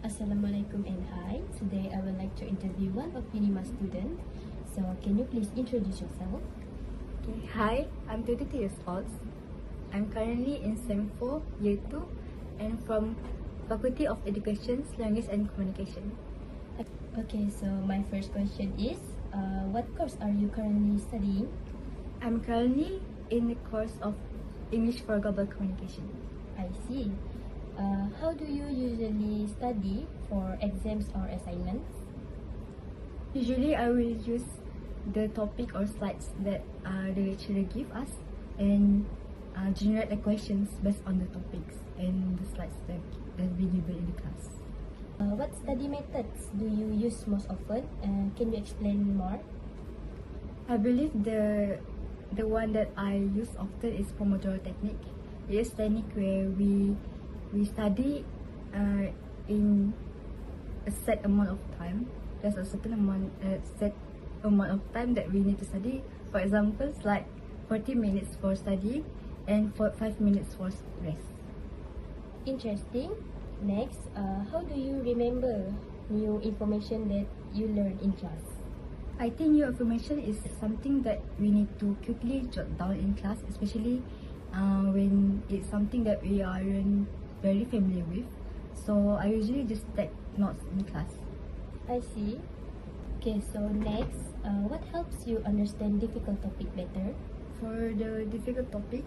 Assalamualaikum and hi. Today I would like to interview one of Unima students. So can you please introduce yourself? Okay. Hi, I'm 22 years old. I'm currently in Sem 4, Year 2 and from Faculty of Education, Language and Communication. Okay, so my first question is, what course are you currently studying? I'm currently in the course of English for Global Communication. I see. How do you usually study for exams or assignments? Usually, I will use the topic or slides that the lecturer give us and generate the questions based on the topics and the slides that we given in the class. What study methods do you use most often? Can you explain more? I believe the one that I use often is Pomodoro technique. It is technique where we study in a set amount of time. There's a certain set amount of time that we need to study. For example, it's like 40 minutes for study and 5 minutes for rest. Interesting. Next, how do you remember new information that you learned in class? I think new information is something that we need to quickly jot down in class, especially when it's something that we aren't very familiar with. So I usually just take notes in class. I see. Okay, so next, what helps you understand difficult topic better? For the difficult topic,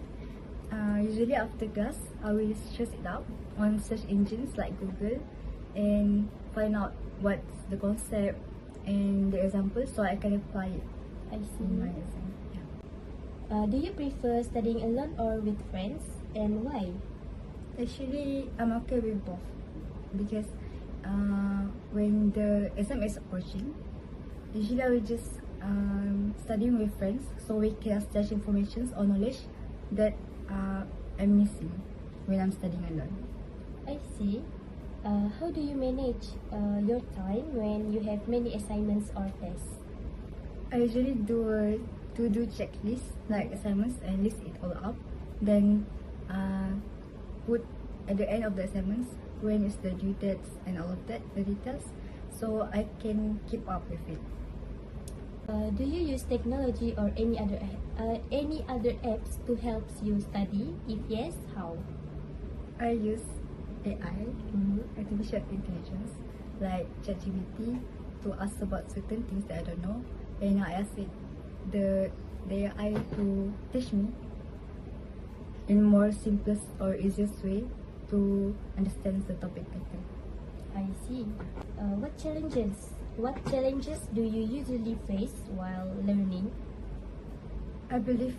usually after class, I will search it out on search engines like Google and find out what's the concept and the example so I can apply it I see. in my exam. Yeah. Do you prefer studying alone or with friends, and why? Actually, I'm okay with both because when the exam is approaching, usually I will just studying with friends so we can exchange information or knowledge that I'm missing when I'm studying alone. I see. How do you manage your time when you have many assignments or tests? I usually do a to-do checklist like assignments and list it all up. Then put at the end of the assignments when is the due dates and all of that, the details, so I can keep up with it. Do you use technology or any other apps to help you study? If yes, how? I use AI, artificial intelligence, like ChatGPT to ask about certain things that I don't know, and I ask it the AI to teach me in more simplest or easiest way to understand the topic better. I see. What challenges do you usually face while learning? I believe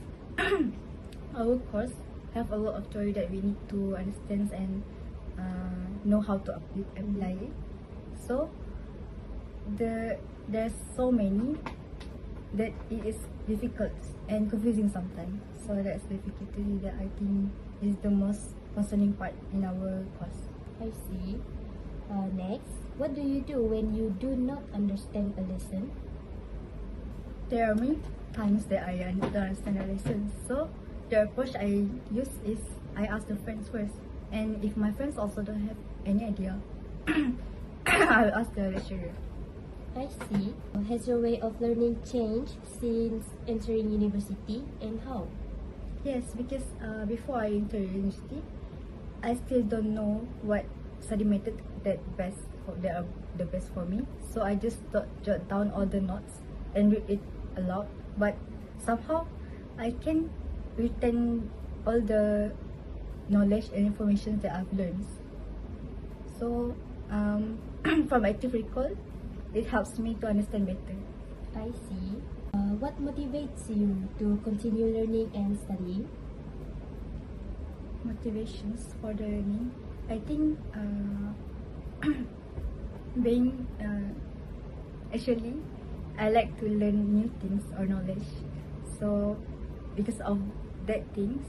our course have a lot of theory that we need to understand and know how to apply it. So there's so many that it is difficult and confusing sometimes. So that's the difficulty that I think is the most concerning part in our course. I see. Next, what do you do when you do not understand a lesson? There are many times that I don't understand the lesson. So the approach I use is I ask the friends first. And if my friends also don't have any idea, I'll ask the lecturer. I see. Has your way of learning changed since entering university, and how? Yes, because before I enter university, I still don't know what study method that are the best for me. So I just jot down all the notes and read it aloud. But somehow I can retain all the knowledge and information that I've learned. So from active recall, it helps me to understand better. I see. What motivates you to continue learning and studying? Motivations for the learning, I think being actually I like to learn new things or knowledge. So because of that things,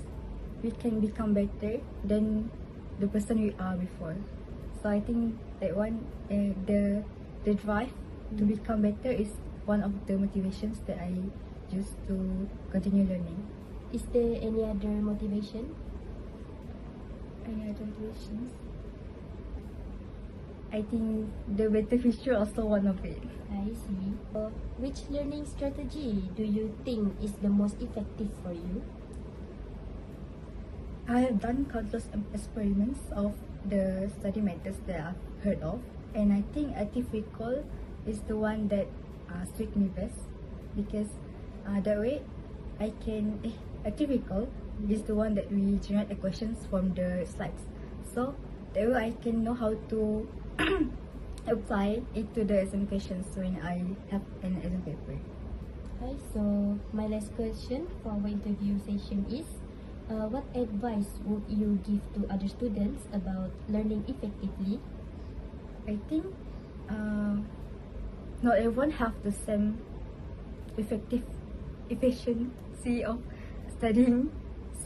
we can become better than the person we are before. So I think that one the drive to become better is one of the motivations that I use to continue learning. Is there any other motivation? Any other motivations? I think the better future also one of it. I see. Which learning strategy do you think is the most effective for you? I have done countless experiments of the study methods that I've heard of, and I think active recall is the one that suit me best because that way I can active recall is the one that we generate the questions from the slides. So that way I can know how to apply it to the exam questions when I have an exam paper. Okay, so my last question for our interview session is, what advice would you give to other students about learning effectively? I think not everyone have the same efficiency of studying.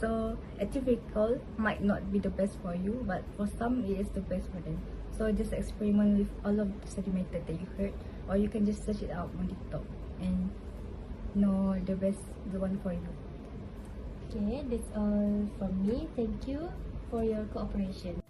So active recall might not be the best for you, but for some it is the best for them. So just experiment with all of the study method that you heard, or you can just search it out on TikTok and know the one for you. Okay, that's all from me. Thank you for your cooperation.